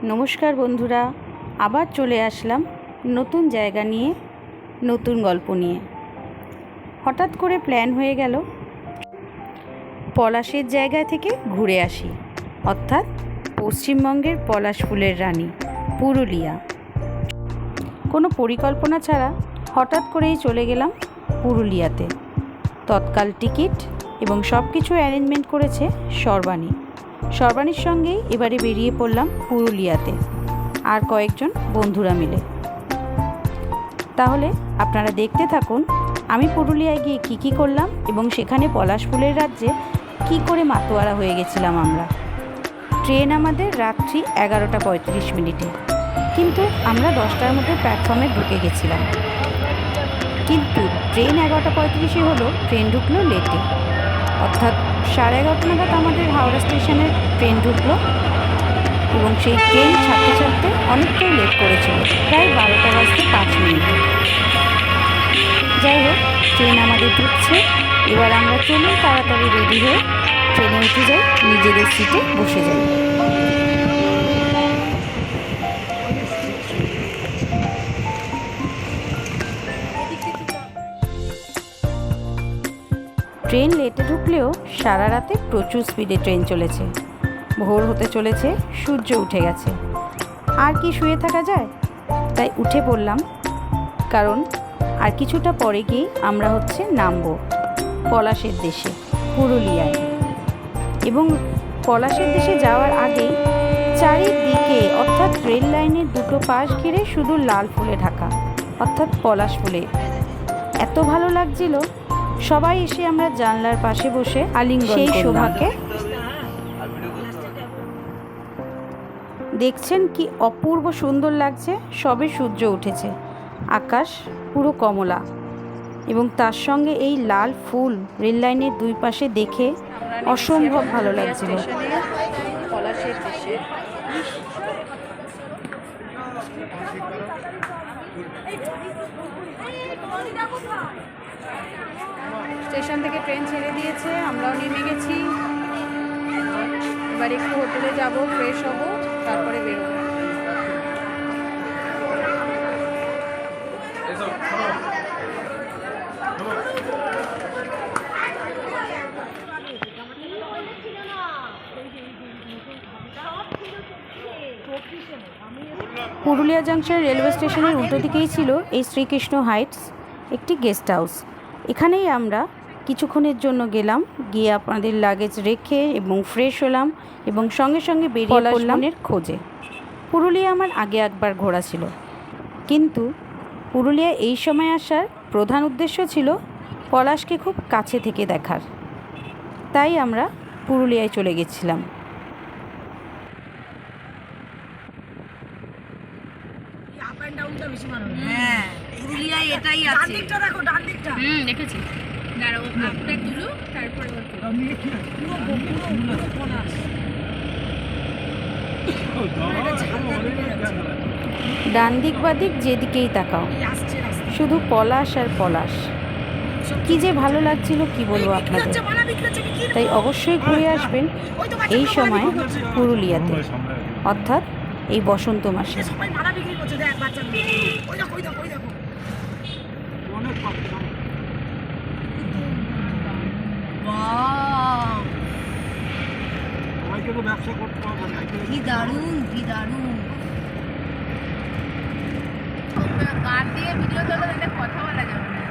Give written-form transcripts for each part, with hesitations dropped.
নমস্কার বন্ধুরা, আবার চলে আসলাম নতুন জায়গা নিয়ে, নতুন গল্প নিয়ে। হঠাৎ করে প্ল্যান হয়ে গেল পলাশের জায়গা থেকে ঘুরে আসি, অর্থাৎ পশ্চিমবঙ্গের পলাশ ফুলের রানী পুরুলিয়া। কোনো পরিকল্পনা ছাড়া হঠাৎ করেই চলে গেলাম পুরুলিয়াতে। তৎকাল টিকিট এবং সব কিছু অ্যারেঞ্জমেন্ট করেছে সর্বাণীর সঙ্গেই এবারে বেরিয়ে পড়লাম পুরুলিয়াতে, আর কয়েকজন বন্ধুরা মিলে। তাহলে আপনারা দেখতে থাকুন আমি পুরুলিয়ায় গিয়ে কী করলাম এবং সেখানে পলাশ ফুলের রাজ্যে কী করে মাতোয়ারা হয়ে গেছিলাম আমরা। ট্রেন আমাদের রাত্রি 11:35, কিন্তু আমরা 10টার মধ্যে প্ল্যাটফর্মে ঢুকে গেছিলাম। কিন্তু ট্রেন 11:35 হলো, ট্রেন ঢুকলো লেটে, অর্থাৎ 11:30 নাগাদ আমাদের হাওড়া স্টেশনের ট্রেন ঢুকলো এবং সেই ট্রেন ছাড়তে অনেকটাই লেট করেছিল, প্রায় 12:05। যাই হোক, ট্রেন আমাদের ঢুকছে। এবার আমরা চলুন তাড়াতাড়ি রেডি হয়ে ট্রেনে উঠে যাই, নিজেদের সিটে বসে যাই। ট্রেন লেটে ঢুকলেও সারা রাতে প্রচুর স্পিডে ট্রেন চলেছে। ভোর হতে চলেছে, সূর্য উঠে গেছে, আর কি শুয়ে থাকা যায়? তাই উঠে পড়লাম, কারণ আর কিছুটা পরে গিয়েই আমরা নামবো পলাশের দেশে, পুরুলিয়ায়। এবং পলাশের দেশে যাওয়ার আগেই চারিদিকে, অর্থাৎ রেল লাইনের দুটো পাশ ঘিরে শুধু লাল ফুলে ঢাকা, অর্থাৎ পলাশ ফুলে। এত ভালো লাগছিল, সবাই এসে আমরা জানলার পাশে বসে আলিঙ্গন সেই শোভাকে দেখছেন, কি অপূর্ব সুন্দর লাগছে। সবে সূর্য উঠেছে, আকাশ পুরো কমলা, এবং তার সঙ্গে এই লাল ফুল রেল লাইনের দুই পাশে দেখে অসম্ভব ভালো লাগছিল। স্টেশন থেকে ট্রেন ছেড়ে দিয়েছে, আমরাও নেমে গেছি। এবার একটু হোটেলে যাব, ফ্রেশ হব, তারপরে বেরোবো। পুরুলিয়া জাংশন রেলওয়ে স্টেশনের উল্টো দিকেই ছিল এই শ্রীকৃষ্ণ হাইটস, একটি গেস্ট হাউস। এখানেই আমরা কিছুক্ষণের জন্য গেলাম, গিয়ে আপনাদের লাগেজ রেখে এবং ফ্রেশ হলাম এবং সঙ্গে বেরিয়ে পড়লাম খোঁজে। পুরুলিয়া আমার আগে একবার ঘোরা ছিল, কিন্তু পুরুলিয়া এই সময় আসার প্রধান উদ্দেশ্য ছিল পলাশকে খুব কাছে থেকে দেখার। তাই আমরা পুরুলিয়ায় চলে গেছিলাম। ডান দিক বাদিক যেদিকেই তাকাও শুধু পলাশ আর পলাশ। কি যে ভালো লাগছিল, কি বলবো আপনাদের। তাই অবশ্যই ঘুরে আসবেন এই সময় পুরুলিয়াতে, অর্থাৎ এই বসন্ত মাসে। কি দারুণ, কি দারুণ। গান দিয়ে ভিডিও তোলা, একটা কথা বলা যাবে না।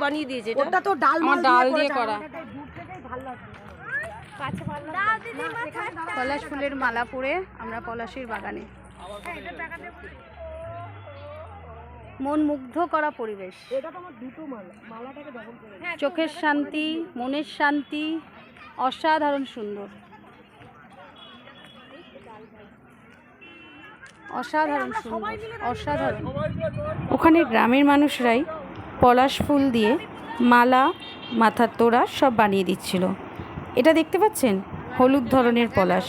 বানিয়ে দিয়েছে, ওটা তো ডাল দিয়ে করা। পলাশ ফুলের মালা পরে আমরা পলাশের বাগানে, মন মুগ্ধ করা পরিবেশ, চোখের শান্তি, মনের শান্তি, অসাধারণ সুন্দর, অসাধারণ সুন্দর, অসাধারণ। ওখানে গ্রামের মানুষরাই পলাশ ফুল দিয়ে মালা, মাথার তোড়া সব বানিয়ে দিচ্ছিল। এটা দেখতে পাচ্ছেন, হলুদ ধরনের পলাশ,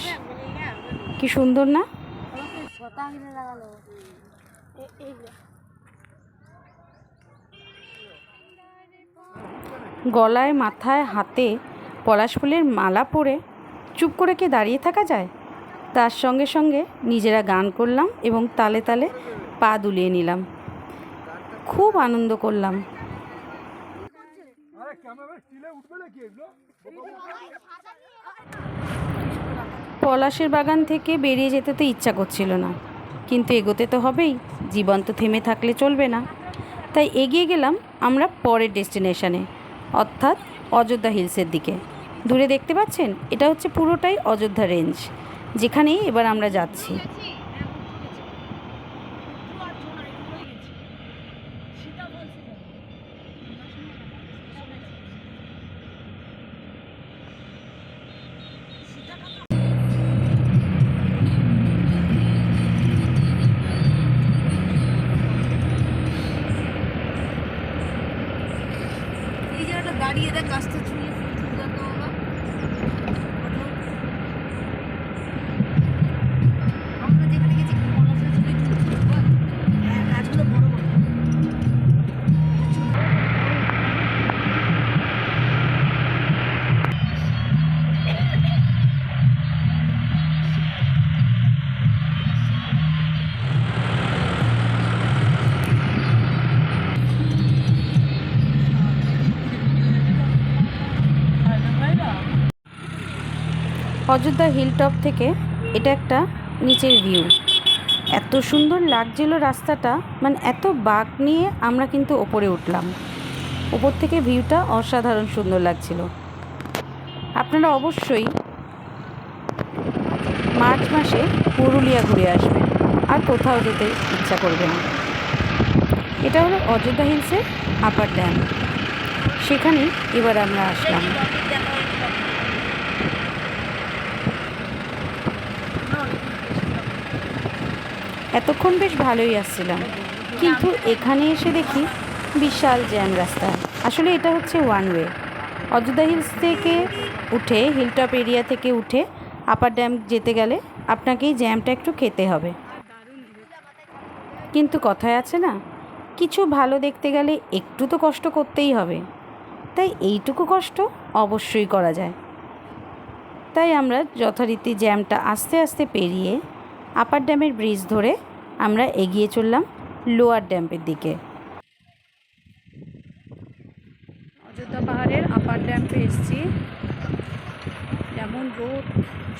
কি সুন্দর না? গলায় মাথায় হাতে পলাশ ফুলের মালা পরে চুপ করে কি দাঁড়িয়ে থাকা যায়? তার সঙ্গে সঙ্গে নিজেরা গান করলাম এবং তালে তালে পা দুলিয়ে নিলাম। খুব আনন্দ করলাম। পলাশের বাগান থেকে বেরিয়ে যেতে তো ইচ্ছা করছিল না, কিন্তু এগোতে তো হবেই, জীবন তো থেমে থাকলে চলবে না। তাই এগিয়ে গেলাম আমরা পরের ডেস্টিনেশনে, অর্থাৎ অযোধ্যা হিলসের দিকে। দূরে দেখতে পাচ্ছেন, এটা হচ্ছে পুরোটাই অযোধ্যা রেঞ্জ, যেখানেই এবার আমরা যাচ্ছি। দাঁড়িয়ে দেখ গাছটা ছুঁয়ে আমরা যেখানে গেছি পলাশের ছবি তুলছি, হ্যাঁ গাছগুলো বড় বড়। অযোধ্যা হিলটপ থেকে এটা একটা নিচের ভিউ। এত সুন্দর লাগছিল রাস্তাটা, মানে এত বাঁক নিয়ে আমরা কিন্তু ওপরে উঠলাম। ওপর থেকে ভিউটা অসাধারণ সুন্দর লাগছিল। আপনারা অবশ্যই মার্চ মাসে পুরুলিয়া ঘুরে আসবেন, আর কোথাও যেতে ইচ্ছা করবে না। এটা হলো অযোধ্যা হিলসের আপার ড্যাম, সেখানেই এবার আমরা আসলাম। এতক্ষণ বেশ ভালোই আসছিলাম, কিন্তু এখানে এসে দেখি বিশাল জ্যাম রাস্তা। আসলে এটা হচ্ছে ওয়ান ওয়ে। অযোধ্যা হিলস থেকে উঠে, হিলটপ এরিয়া থেকে উঠে আপার ড্যাম যেতে গেলে আপনাকে এই জ্যামটা একটু খেতে হবে। কিন্তু কথায় আছে না, কিছু ভালো দেখতে গেলে একটু তো কষ্ট করতেই হবে। তাই এইটুকু কষ্ট অবশ্যই করা যায়। তাই আমরা যথারীতি জ্যামটা আস্তে আস্তে পেরিয়ে আপার ড্যামের ব্রিজ ধরে আমরা এগিয়ে চললাম লোয়ার ড্যামের দিকে। অযোধ্যা পাহাড়ের আপার ড্যামে এসেছি। যেমন রোদ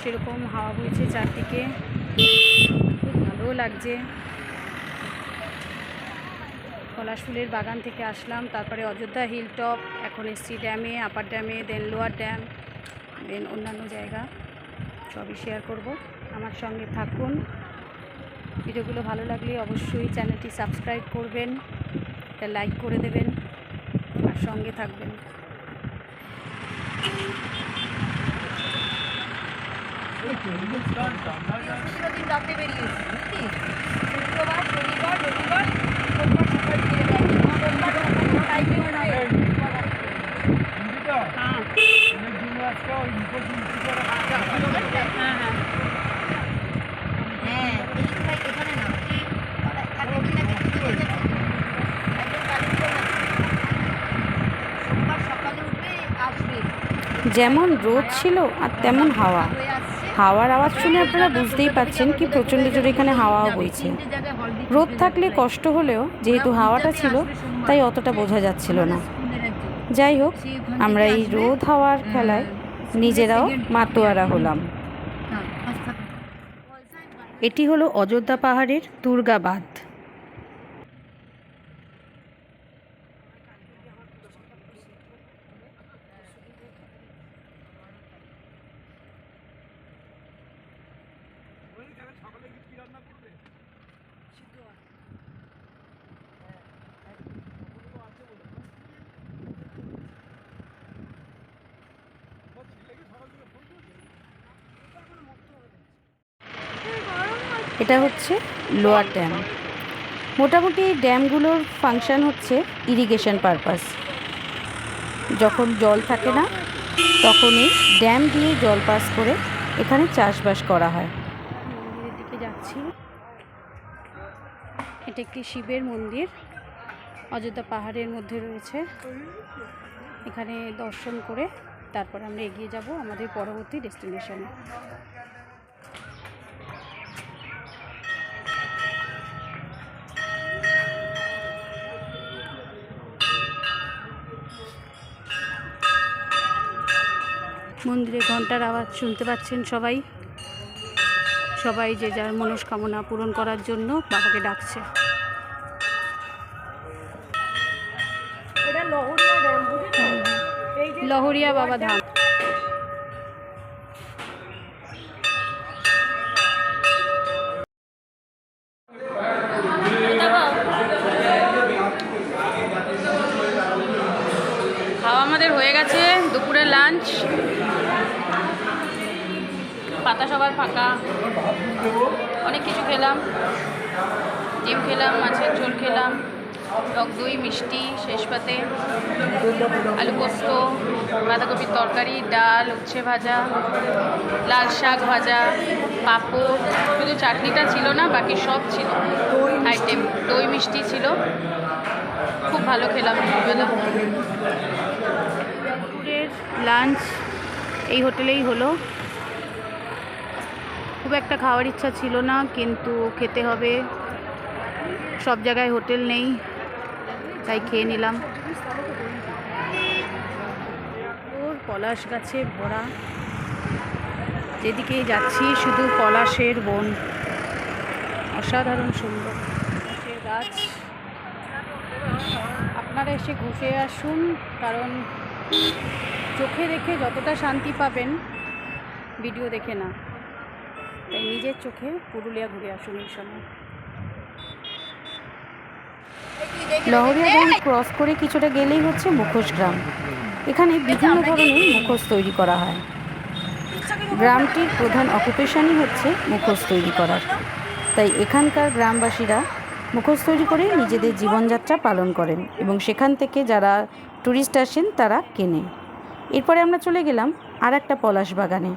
সেরকম হাওয়া বইছে চারদিকে, খুব ভালোও লাগছে। পলাশ ফুলের বাগান থেকে আসলাম, তারপরে অযোধ্যা হিলটপ, এখন এসছি ড্যামে, আপার ড্যামে, দেন লোয়ার ড্যাম, দেন অন্যান্য জায়গা সবই শেয়ার করব। আমার সঙ্গে থাকুন। ভিডিওগুলো ভালো লাগলে অবশ্যই চ্যানেলটি সাবস্ক্রাইব করবেন, একটা লাইক করে দেবেন, আর সঙ্গে থাকবেন। দিন রাতে বেরিয়েছি, শুক্রবার শনিবার রবিবার সোমবার সকাল ফিরে যাচ্ছি। হ্যাঁ এখানে না সোমবার সকালে উঠবে আসবে। যেমন রোদ ছিল আর তেমন হাওয়া। হাওয়ার আওয়াজ শুনে আপনারা বুঝতেই পাচ্ছেন কি প্রচণ্ড জোরে এখানে হাওয়াও বইছে। রোদ থাকলে কষ্ট হলেও যেহেতু হাওয়াটা ছিল তাই অতটা বোঝা যাচ্ছিল না। যাই হোক, আমরা এই রোদ হাওয়ার খেলায় নিজেরাও মাতোয়ারা হলাম। এটি হলো অযোধ্যা পাহাড়ের দুর্গা বাঁধ। এটা হচ্ছে লোয়ার ড্যাম। মোটামুটি এই ড্যামগুলোর ফাংশন হচ্ছে ইরিগেশন পারপাস। যখন জল থাকে না তখনই ড্যাম দিয়ে জল পাস করে এখানে চাষবাস করা হয়। মন্দিরের দিকে যাচ্ছি। এটা একটি শিবের মন্দির, অযোধ্যা পাহাড়ের মধ্যে রয়েছে। এখানে দর্শন করে তারপর আমরা এগিয়ে যাব আমাদের পরবর্তী ডেস্টিনেশনে। মন্দিরে ঘন্টার আওয়াজ শুনতে পাচ্ছেন সবাই। সবাই যে যার মনস্কামনা পূরণ করার জন্য বাবাকে ডাকছে। লহরিয়া বাবা ধাম। খাওয়া আমাদের হয়ে গেছে, দুপুরের লাঞ্চ। পাতা সবার ফাঁকা, অনেক কিছু খেলাম। ডিম খেলাম, মাছের ঝোল খেলাম, টক দই, মিষ্টি, শেষ পাতে আলু পোস্ত, বাঁধাকপির তরকারি, ডাল, উচ্ছে ভাজা, লাল শাক ভাজা, পাঁপড়। শুধু চাটনিটা ছিল না, বাকি সব ছিল আইটেম। দই মিষ্টি ছিল, খুব ভালো খেলাম দুপুরবেলা। দুপুরের লাঞ্চ এই হোটেলেই হলো। খুব একটা খাওয়ার ইচ্ছা ছিল না, কিন্তু খেতে হবে, সব জায়গায় হোটেল নেই, তাই খেয়ে নিলাম। ওর পলাশ গাছে ভরা, যেদিকেই যাচ্ছি শুধু পলাশের বন, অসাধারণ সুন্দর পলাশের গাছ। আপনারা এসে ঘুরে আসুন, কারণ চোখে দেখে যতটা শান্তি পাবেন ভিডিও দেখে না, তাই নিজের চোখে পুরুলিয়া ঘুরে আসুন এই সময়। লহরিয়া ড্যাম ক্রস করে কিছুটা গেলেই হচ্ছে মুখোশ গ্রাম। এখানে বিভিন্ন ধরনের মুখোশ তৈরি করা হয়। গ্রামটির প্রধান অকুপেশনই হচ্ছে মুখোশ তৈরি করার, তাই এখানকার গ্রামবাসীরা মুখোশ তৈরি করে নিজেদের জীবনযাত্রা পালন করেন এবং সেখান থেকে যারা ট্যুরিস্ট আসেন তারা কেনে। এরপরে আমরা চলে গেলাম আর একটা পলাশ বাগানে।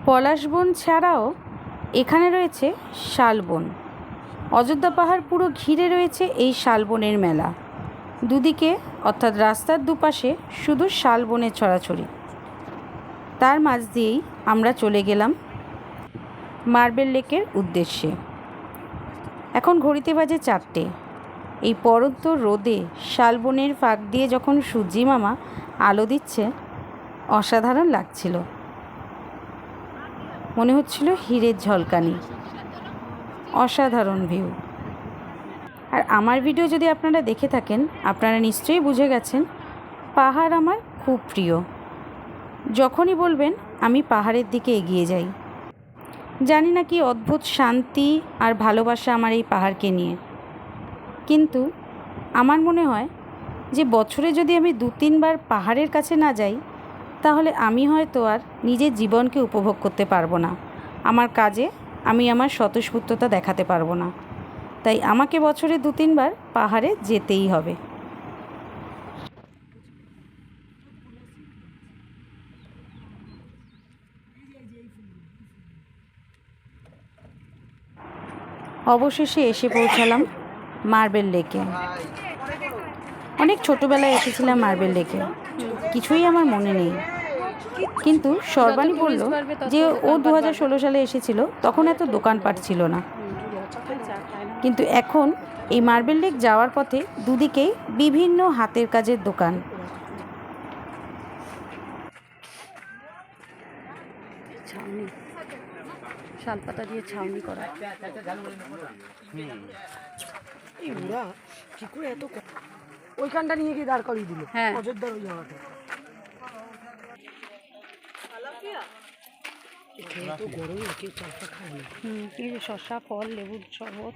পলাশ বন ছাড়াও এখানে রয়েছে শালবন। অযোধ্যা পাহাড় পুরো ঘিরে রয়েছে এই শালবনের মেলা। দুদিকে অর্থাৎ রাস্তার দুপাশে শুধু শালবনের ছড়াছড়ি। তার মাঝ দিয়েই আমরা চলে গেলাম মার্বেল লেকের উদ্দেশ্যে। এখন ঘড়িতে বাজে 4টে। এই পরন্ত রোদে শালবনের ফাঁক দিয়ে যখন সূর্যি মামা আলো দিচ্ছে, অসাধারণ লাগছিল। মনে হচ্ছিল হীরের ঝলকানি। অসাধারণ ভিউ। আর আমার ভিডিও যদি আপনারা দেখে থাকেন, আপনারা নিশ্চয়ই বুঝে গেছেন পাহাড় আমার খুব প্রিয়। যখনই বলবেন আমি পাহাড়ের দিকে এগিয়ে যাই। জানি না কি অদ্ভুত শান্তি আর ভালোবাসা আমার এই পাহাড়কে নিয়ে। কিন্তু আমার মনে হয় যে বছরে যদি আমি 2-3 বার পাহাড়ের কাছে না যাই, তাহলে আমি হয়তো আর নিজের জীবনকে উপভোগ করতে পারবো না। আমার কাজে আমি আমার স্বতঃস্ফূর্ততা দেখাতে পারবো না। তাই আমাকে বছরে 2-3 বার পাহাড়ে যেতেই হবে। অবশেষে এসে পৌঁছালাম মার্বেল লেকে। অনেক ছোটোবেলায় এসেছিলাম মার্বেল লেকে, কিছুই আমার মনে নেই। কিন্তু সর্বাণী বলল যে ও 2016 সালে এসেছিল, তখন এত দোকানপাট ছিল না। কিন্তু এখন এই মার্বেল লেক যাওয়ার পথে দুদিকেই বিভিন্ন হাতের কাজের দোকান। ছাউনি, শালপাতা দিয়ে ছাউনি করা। ওইখানটা নিয়ে গিয়ে দাঁড় করিয়ে দিল। হ্যাঁ, অযোধ্যার ওই জায়গাটা। এই যে শসা, ফল, লেবুর শরবত।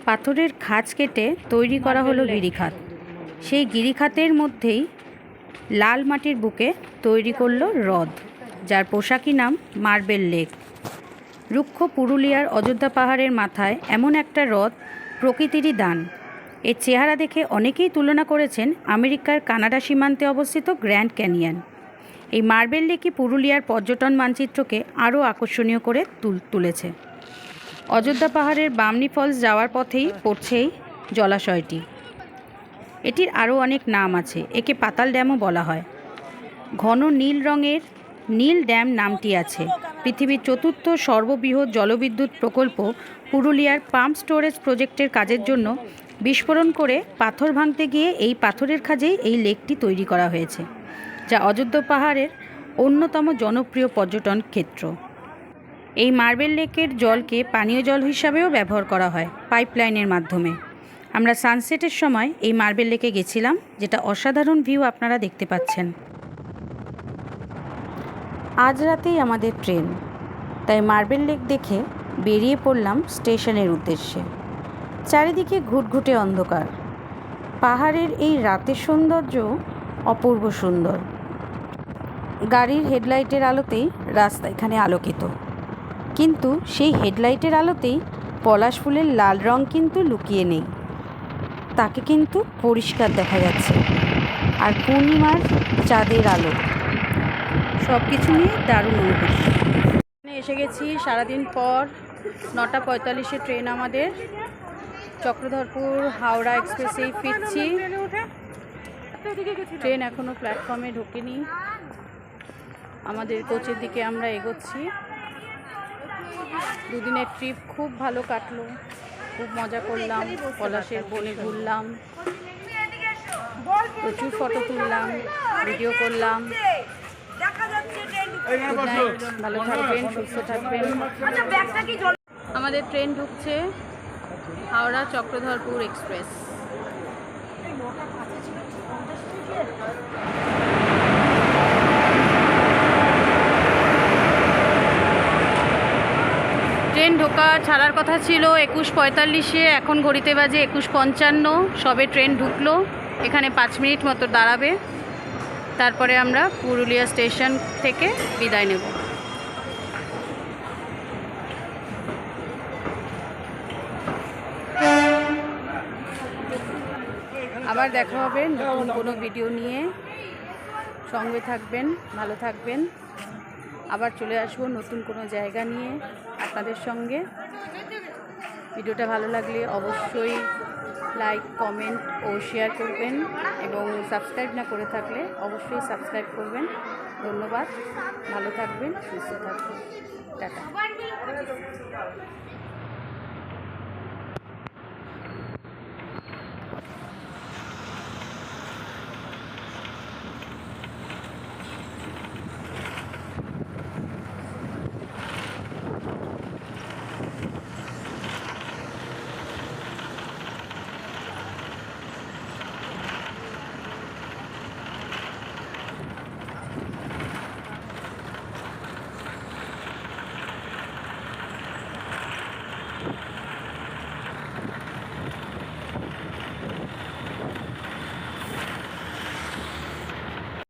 পাথরের খাঁজ কেটে তৈরি করা হলো গিরিখাত। সেই গিরিখাতের মধ্যেই লাল মাটির বুকে তৈরি করলো হ্রদ, যার পোশাকি নাম মার্বেল লেক। রুক্ষ পুরুলিয়ার অযোধ্যা পাহাড়ের মাথায় এমন একটা হ্রদ প্রকৃতিরই দান। এর চেহারা দেখে অনেকেই তুলনা করেছেন আমেরিকার কানাডা সীমান্তে অবস্থিত গ্র্যান্ড ক্যানিয়ন। এই মার্বেল লেকই পুরুলিয়ার পর্যটন মানচিত্রকে আরও আকর্ষণীয় করে তুলেছে। অযোধ্যা পাহাড়ের বামনি ফলস যাওয়ার পথেই পড়ছে এই জলাশয়টি। এটির আরও অনেক নাম আছে, একে পাতাল ড্যামও বলা হয়। ঘন নীল রঙের নীল ড্যাম নামটি আছে। পৃথিবীর চতুর্থ সর্ববৃহৎ জলবিদ্যুৎ প্রকল্প পুরুলিয়ার পাম্প স্টোরেজ প্রজেক্টের কাজের জন্য বিস্ফোরণ করে পাথর ভাঙতে গিয়ে এই পাথরের খাঁজেই এই লেকটি তৈরি করা হয়েছে, যা অযোধ্যা পাহাড়ের অন্যতম জনপ্রিয় পর্যটন ক্ষেত্র। এই মার্বেল লেকের জলকে পানীয় জল হিসাবেও ব্যবহার করা হয় পাইপলাইনের মাধ্যমে। আমরা সানসেটের সময় এই মার্বেল লেকে গেছিলাম, যেটা অসাধারণ ভিউ আপনারা দেখতে পাচ্ছেন। আজ রাতেই আমাদের ট্রেন, তাই মার্বেল লেক দেখে বেরিয়ে পড়লাম স্টেশনের উদ্দেশ্যে। চারিদিকে ঘুটঘুটে অন্ধকার। পাহাড়ের এই রাতের সৌন্দর্য অপূর্ব সুন্দর। গাড়ির হেডলাইটের আলোতেই রাস্তা এখানে আলোকিত, কিন্তু সেই হেডলাইটের আলোতেই পলাশ ফুলের লাল রং কিন্তু লুকিয়ে নেই, তাকে কিন্তু পরিষ্কার দেখা যাচ্ছে। আর পূর্ণিমার চাঁদের আলো, সব কিছু নিয়ে দারুণ অনুভূতি। এখানে এসে গেছি সারাদিন পর। 9:45 ট্রেন আমাদের। চক্রধরপুর হাওড়া এক্সপ্রেসেই ফিরছি। ট্রেন এখনও প্ল্যাটফর্মে ঢোকেনি। আমাদের কোচের দিকে আমরা এগোচ্ছি। দুদিনের ট্রিপ খুব ভালো কাটলো, খুব মজা করলাম, পলাশের বনে ঘুরলাম, প্রচুর ফটো তুললাম, ভিডিও করলাম। ভালো থাকবেন, সুস্থ থাকবেন। আমাদের ট্রেন ঢুকছে হাওড়া চক্রধরপুর এক্সপ্রেস। ট্রেন ছাড়ার কথা ছিল 21:45, এখন ঘড়িতে বাজে 21:55। সবে ট্রেন ঢুকলো। এখানে 5 মিনিট মতো দাঁড়াবে, তারপরে আমরা পুরুলিয়া স্টেশন থেকে বিদায় নেব। আবার দেখা হবে নতুন কোনো ভিডিও নিয়ে। সঙ্গে থাকবেন, ভালো থাকবেন। আবার চলে আসবো নতুন কোনো জায়গা নিয়ে আপনাদের সঙ্গে। ভিডিওটা ভালো লাগলে অবশ্যই লাইক, কমেন্ট ও শেয়ার করবেন, এবং সাবস্ক্রাইব না করে থাকলে অবশ্যই সাবস্ক্রাইব করবেন। ধন্যবাদ, ভালো থাকবেন, সুস্থ থাকবেন, টাটা।